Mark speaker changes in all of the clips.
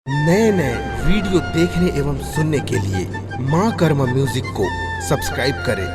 Speaker 1: नए नए वीडियो देखने एवं सुनने के लिए माँ कर्मा म्यूजिक को सब्सक्राइब करें।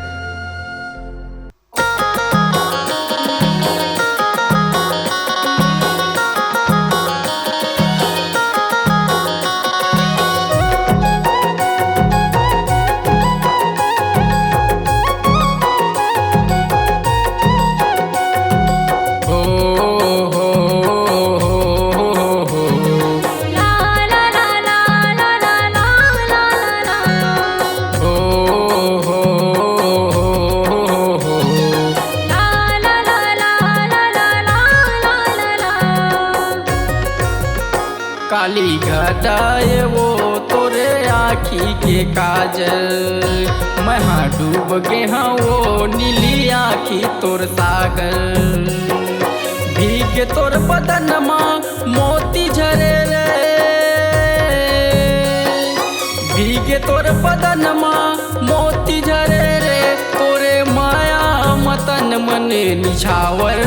Speaker 2: काली घटाए वो तोरे आँखी के काजल, महा डूब गे हाँ वो नीली आँखी तोर सागर। भीगे तोर बदनमा मोती झरे रे, भीगे तोर बदनमा मोती झरे रे, तोरे माया मतन मन निछावर।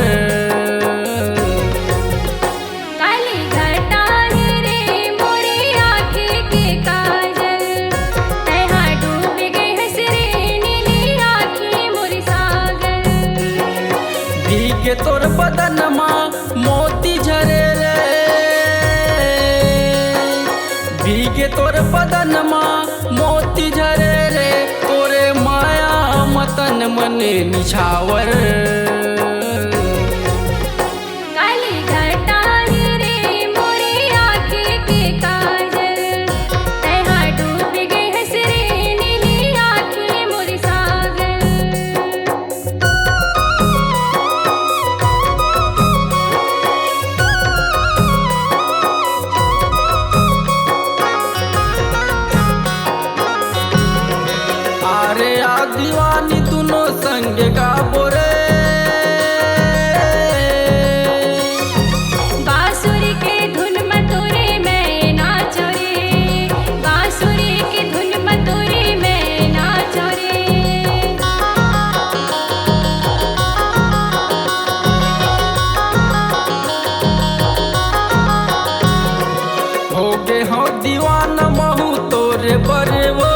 Speaker 2: भीगे तोर बदनमा मोती झरे रे, भीगे तोर बदनमा मोती झरे रे, तोरे माया मतन मन निछावर। दीवानी दोनों संग गाबो रे,
Speaker 3: बांसुरी के धुन मधुरी में नाचो रे, बांसुरी की धुन मधुरी में नाचो रे।
Speaker 2: हो गे हो दीवाना महू तोरे बरवो,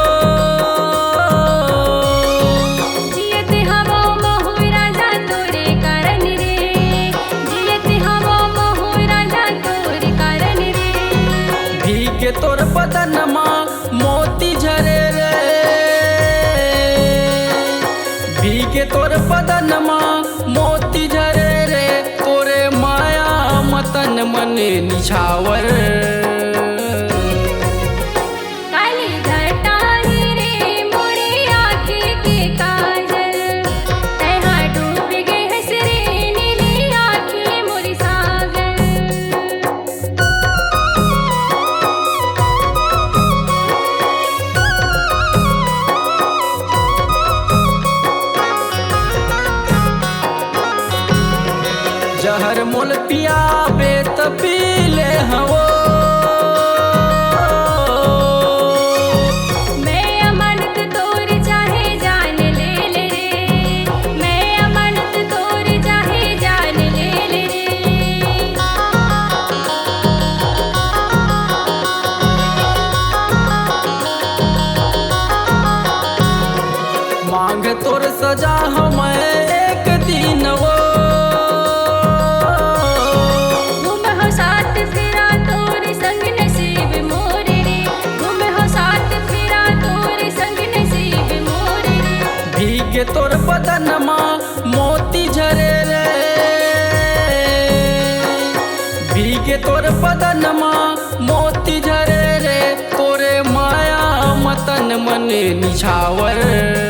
Speaker 2: भीगे तोर बदनमा मोती झरे रे, भीगे तोर बदनमा मोती झरे रे, तोरे माया मतन मन निछावर। जहर मोल पिया बेत पीले हवो,
Speaker 3: मैं अमानत तोर चाहे जान ले ले रे, मैं अमानत तोर चाहे जान ले ले रे।
Speaker 2: मांग तोर सजा हम एक दिन वो, भीगे तोर बदनमा मोती झरे रे, भीगे तोर बदनमा मोती झरे रे, तोरे माया मतन मन निछावर।